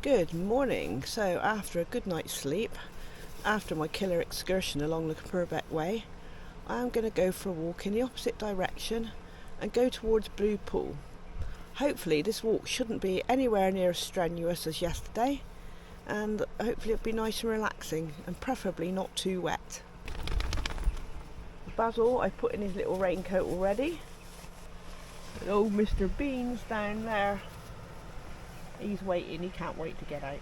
Good morning. So after a good night's sleep, after my killer excursion along the Purbeck Way, I am going to go for a walk in the opposite direction and go towards Blue Pool. Hopefully this walk shouldn't be anywhere near as strenuous as yesterday, and hopefully it'll be nice and relaxing and preferably not too wet. Basil, I put in his little raincoat already. And old Mr. Beanz down there, he's waiting, he can't wait to get out.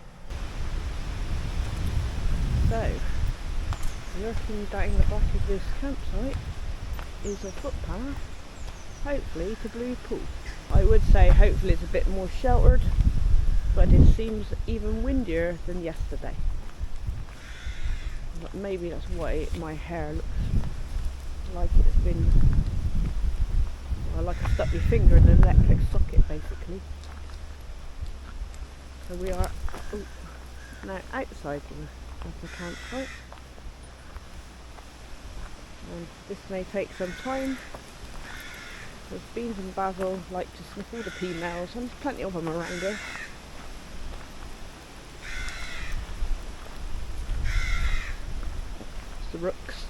So, lurking down the back of this campsite is a footpath, hopefully to Blue Pool. I would say hopefully it's a bit more sheltered, but it seems even windier than yesterday. But maybe that's why my hair looks like it's been, well, like I stuck my finger in an electric socket basically. So we are now outside of the campsite, and this may take some time because Beans and Basil like to sniff all the females, and there's plenty of them around here. It's the rooks.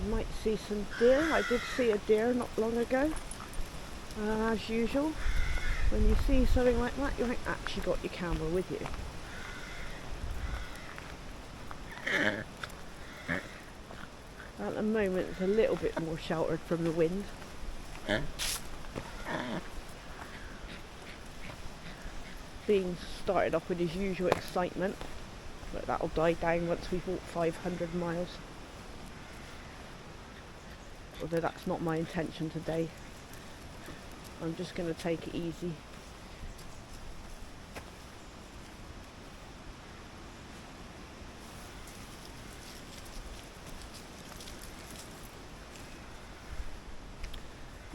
You might see some deer. I did see a deer not long ago. As usual, when you see something like that, you ain't actually got your camera with you. At the moment it's a little bit more sheltered from the wind. Beans started off with his usual excitement, but that'll die down once we've walked 500 miles. Although that's not my intention today. I'm just going to take it easy.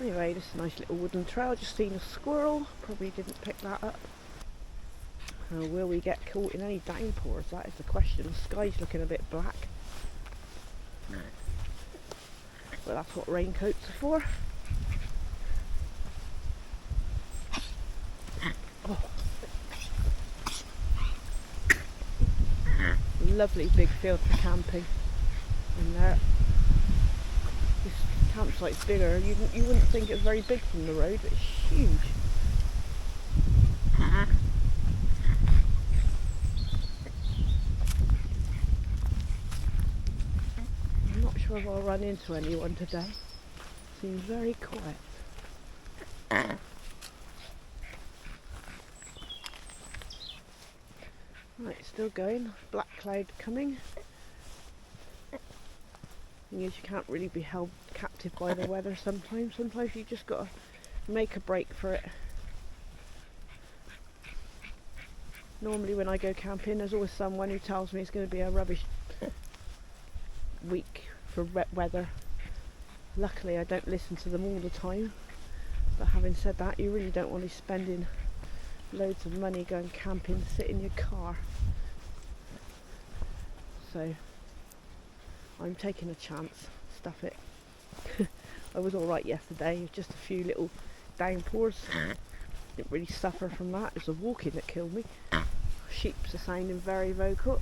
Anyway, this is a nice little wooden trail. Just seen a squirrel. Probably didn't pick that up. Will we get caught in any downpours? That is the question. The sky's looking a bit black. But that's what raincoats are for. Oh. Lovely big field for camping in there. This campsite's bigger. You wouldn't think it's very big from the road, but it's huge. I'm not sure if I'll run into anyone today. Seems very quiet. Right, still going. Black cloud coming. Thing is, you can't really be held captive by the weather sometimes. Sometimes you just got to make a break for it. Normally when I go camping, there's always someone who tells me it's going to be a rubbish week for weather. Luckily I don't listen to them all the time. But having said that, you really don't want to be spending loads of money going camping, sit in your car. So I'm taking a chance. Stuff it. I was alright yesterday, just a few little downpours. Didn't really suffer from that. It was the walking that killed me. Sheeps are sounding very vocal.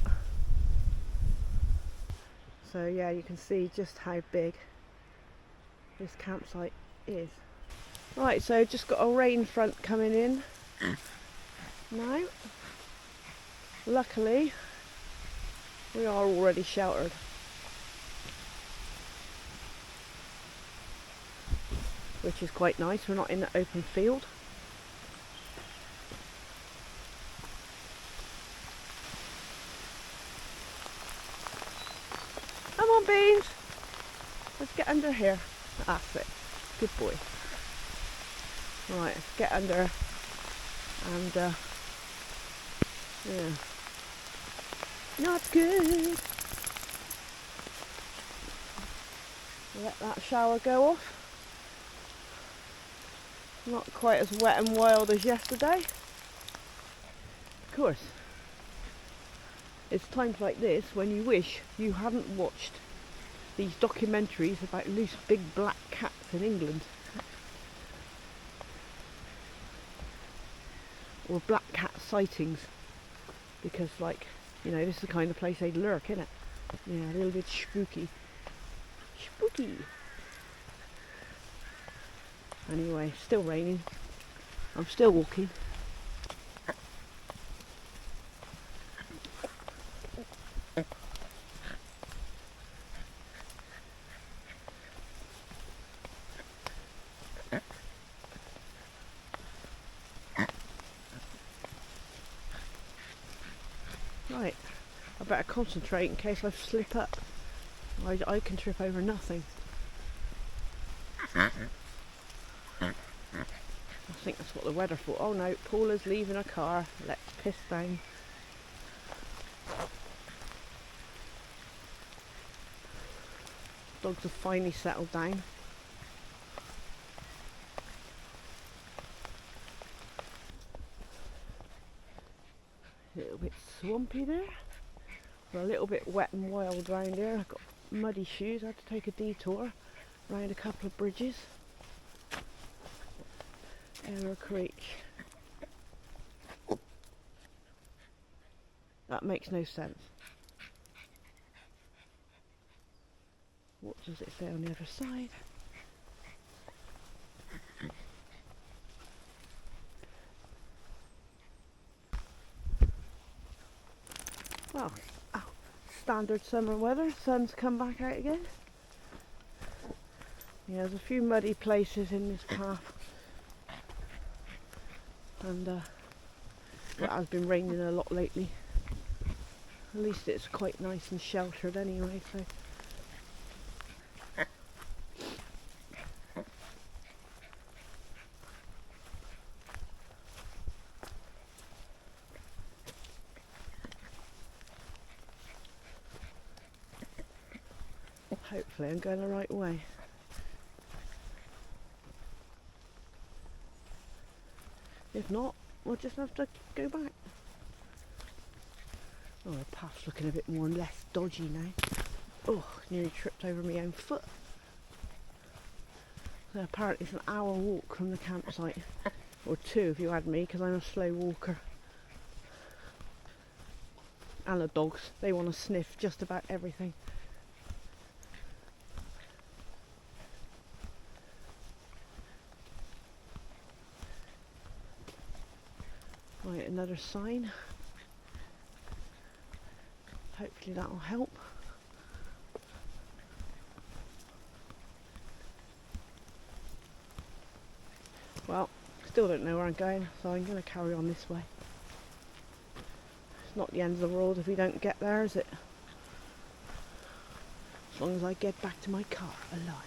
So yeah, you can see just how big this campsite is. Right, so just got a rain front coming in now. Luckily we are already sheltered. Which is quite nice, we're not in the open field. Come on, Beans! Let's get under here. That's it. Good boy. Right, let's get under and yeah. Not good. Let that shower go off. Not quite as wet and wild as yesterday. Of course, it's times like this when you wish you hadn't watched these documentaries about loose big black cats in England. or black cat sightings, because, like, you know, this is the kind of place they'd lurk, isn't it? Yeah, a little bit spooky. Spooky. Anyway, still raining. I'm still walking. Right, I better concentrate in case I slip up. I can trip over nothing. I think that's what the weather for. Oh no, Paula's leaving her car. Let's piss down. Dogs have finally settled down. A little bit swampy there. We're a little bit wet and wild round here. I've got muddy shoes. I had to take a detour round a couple of bridges. Error Creek. That makes no sense. What does it say on the other side? Well, standard summer weather. Sun's come back out again. Yeah, there's a few muddy places in this path, and it has been raining a lot lately. At least it's quite nice and sheltered anyway, so. Hopefully I'm going the right way. If not, we'll just have to go back. Oh, the path's looking a bit more and less dodgy now. Oh, nearly tripped over my own foot. So apparently it's an hour walk from the campsite. Or 2 if you add me, because I'm a slow walker. And the dogs, they want to sniff just about everything. Right, another sign. Hopefully that will help. Well, still don't know where I'm going, so I'm going to carry on this way. It's not the end of the world if we don't get there, is it? As long as I get back to my car alive.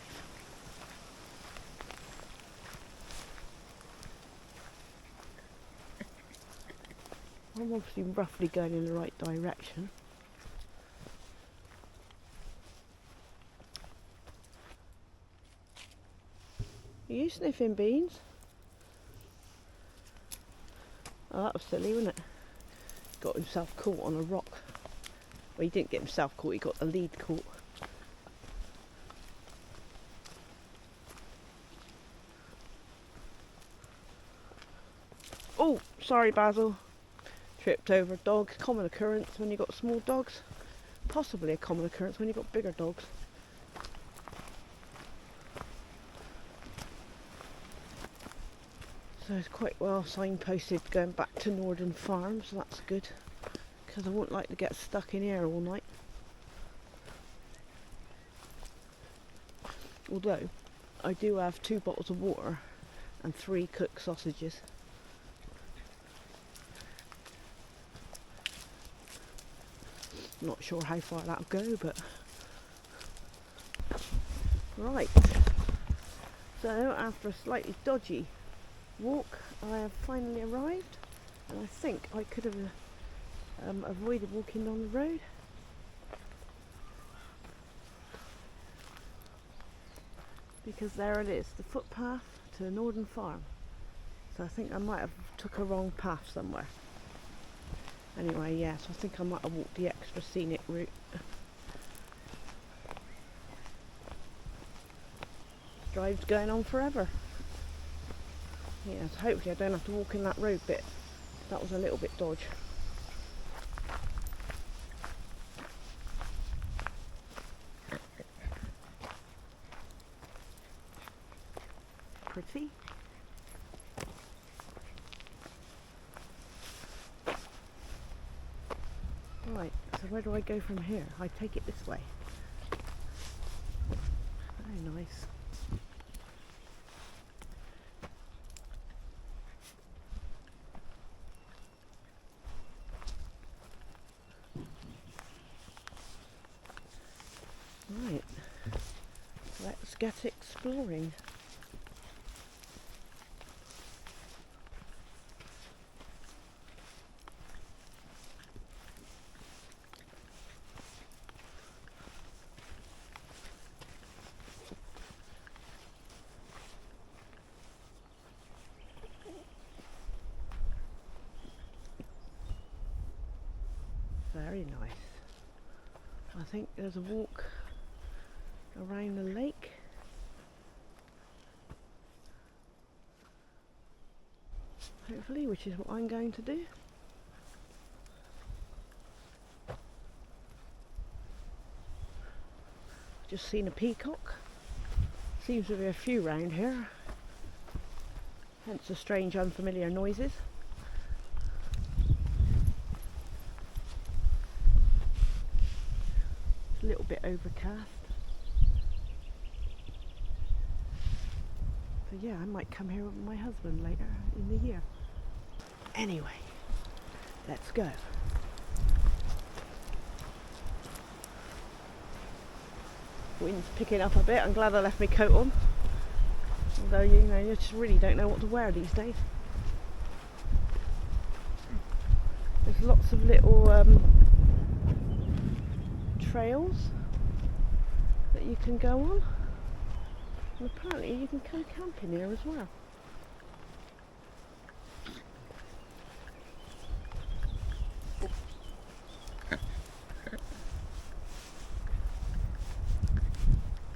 I'm obviously roughly going in the right direction. Are you sniffing beans? Oh, that was silly, wasn't it? Got himself caught on a rock. Well, he didn't get himself caught, he got the lead caught. Oh, sorry Basil. Tripped over a dog. Common occurrence when you've got small dogs. Possibly a common occurrence when you've got bigger dogs. So it's quite well signposted going back to Norden Farm, so that's good. Because I wouldn't like to get stuck in here all night. Although, I do have 2 bottles of water and 3 cooked sausages. Not sure how far that'll go, but right. So after a slightly dodgy walk, I have finally arrived, and I think I could have avoided walking down the road. Because there it is, the footpath to Norden Farm. So I think I might have took a wrong path somewhere. Anyway, yeah, so I think I might have walked the extra scenic route. Drive's going on forever. Yes, hopefully I don't have to walk in that road bit That was a little bit dodge. Pretty. Right, so where do I go from here? I take it this way. Very nice. Right, let's get exploring. Very nice. I think there's a walk around the lake. Hopefully, which is what I'm going to do. Just seen a peacock. Seems to be a few round here. Hence the strange unfamiliar noises. A little bit overcast. So yeah, I might come here with my husband later in the year. Anyway, let's go. Wind's picking up a bit. I'm glad I left my coat on. Although, you know, you just really don't know what to wear these days. There's lots of little trails that you can go on. And apparently you can come camping here as well.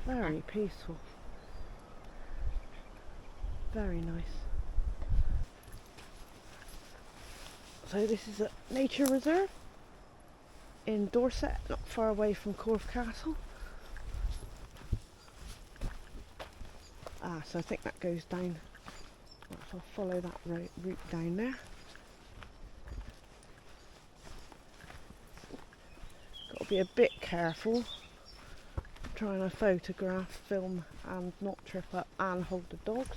Very peaceful. Very nice. So this is a nature reserve in Dorset, not far away from Corfe Castle. So I think that goes down. So I'll follow that route down there. Got to be a bit careful trying to photograph, film and not trip up and hold the dogs.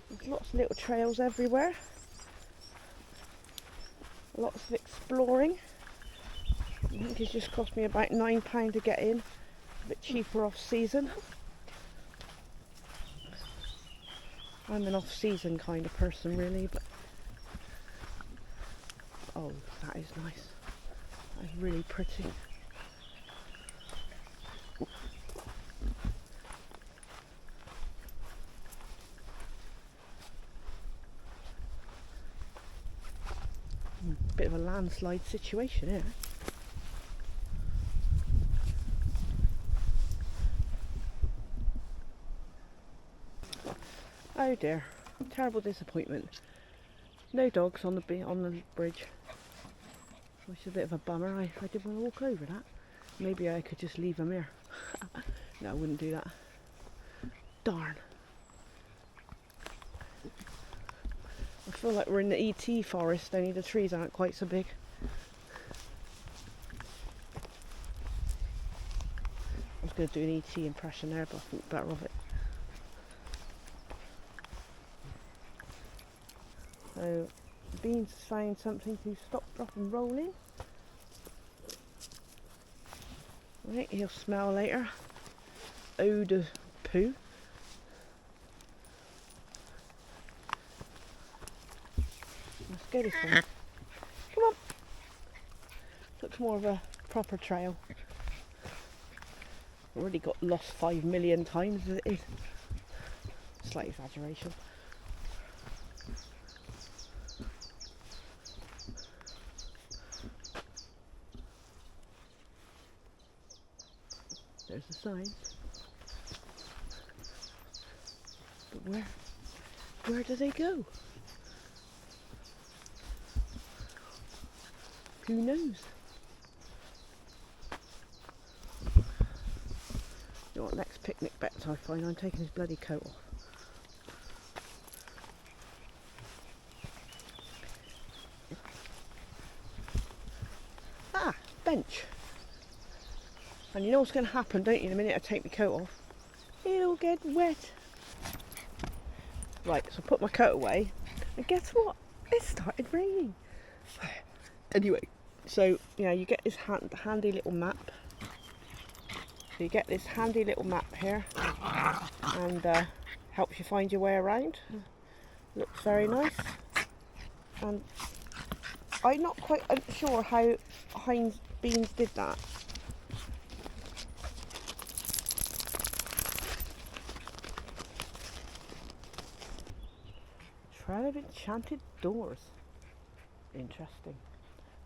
There's lots of little trails everywhere. Lots of exploring. I think it's just cost me about £9 to get in. A bit cheaper off season. I'm an off season kind of person really, but oh, that is nice. That is really pretty. Bit of a landslide situation here. Oh dear, terrible disappointment. No dogs on the bridge, which is a bit of a bummer. I did want to walk over that. Maybe I could just leave them here. No, I wouldn't do that. Darn. I feel like we're in the ET forest, only the trees aren't quite so big. I was going to do an ET impression there, but I think better of it. So, Beanz has found something to stop, drop and roll in. Right, he'll smell later. Eau de poo. Let's go this way. Come on. Looks more of a proper trail. Already got lost 5 million times as it is. Slight exaggeration. There's the sign. But where do they go? Who knows? You know what, next picnic bets I find, I'm taking his bloody coat off. Ah, bench. And you know what's going to happen, don't you, the minute I take my coat off? It'll get wet. Right, so I put my coat away, and guess what? It started raining. Anyway, so, you know, you get this handy little map. So you get this handy little map here, and helps you find your way around. Looks very nice. And I'm not quite sure how Beanz did that. Trail of Enchanted Doors. Interesting.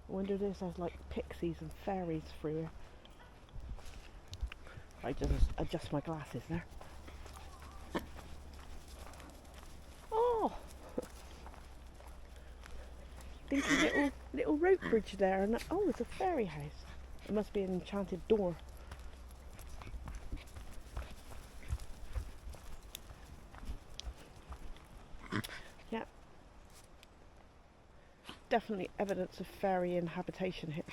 I wonder if there's like pixies and fairies through here. I just adjust my glasses there. Oh! Dinky little rope bridge there, and oh, it's a fairy house. It must be an enchanted door. Yeah. Definitely evidence of fairy inhabitation here.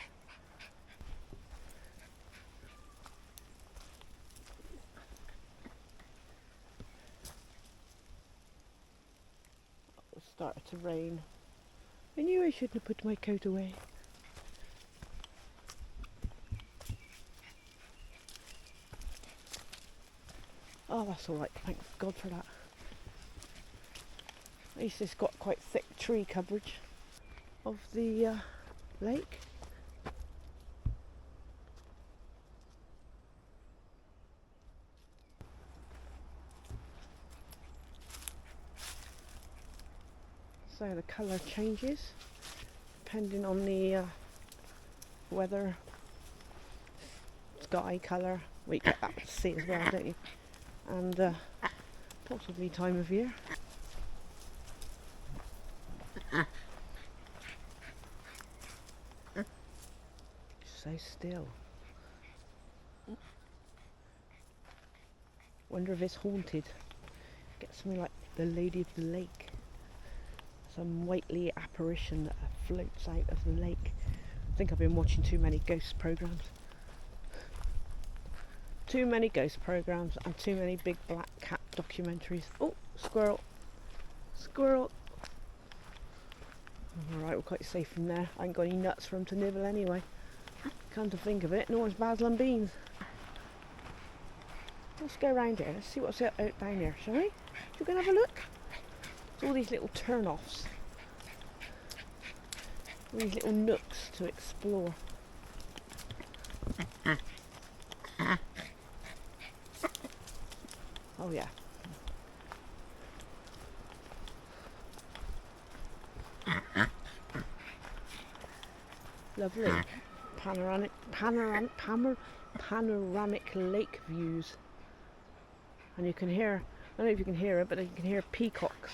It started to rain. I knew I shouldn't have put my coat away. Oh, that's alright, thank God for that. At least it's got quite thick tree coverage of the lake. So the colour changes depending on the weather, sky colour. Well, you get that to see as well, don't you? And possibly time of year. So still. Wonder if it's haunted. Get something like the Lady of the Lake. Some whitely apparition that floats out of the lake. I think I've been watching too many ghost programs. Too many ghost programs and too many big black cat documentaries. Oh, squirrel. Squirrel. Alright, we're quite safe from there. I ain't got any nuts for him to nibble anyway. Come to think of it, nor is Basil and Beanz. Let's go round here. Let's see what's out down here, shall we? You can have a look. It's all these little turn-offs. All these little nooks to explore. Oh yeah. Lovely. Panoramic lake views. And you can hear, I don't know if you can hear it, but you can hear peacocks.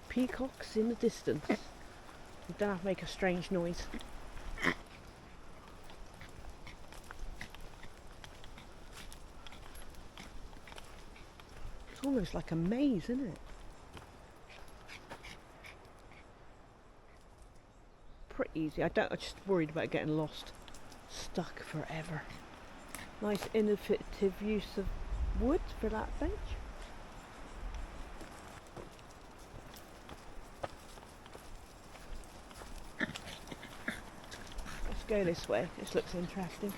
Peacocks in the distance. You don't have to make a strange noise. It's almost like a maze, isn't it? Pretty easy. I'm just worried about getting lost. Stuck forever. Nice innovative use of wood for that bench. Let's go this way. This looks interesting.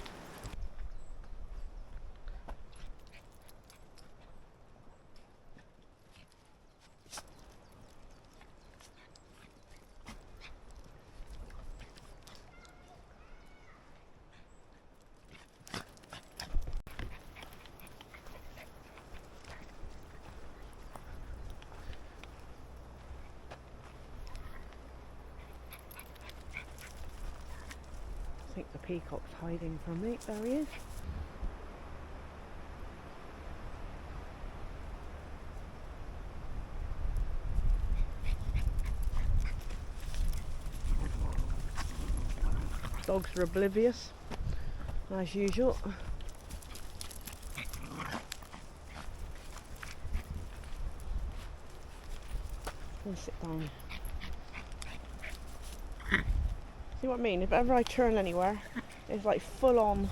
I think the peacock's hiding from me. There he is. Dogs are oblivious, as usual. I'll sit down. See what I mean? If ever I turn anywhere, it's like full on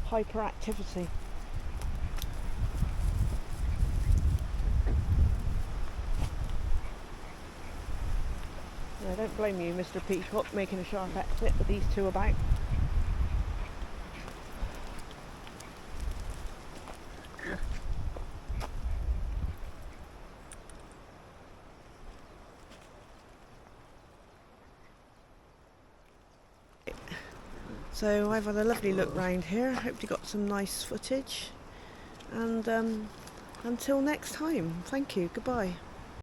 hyperactivity. I don't blame you, Mr. Peacock, making a sharp exit with these two about. So I've had a lovely look round here. Hope you got some nice footage. And until next time, thank you. Goodbye.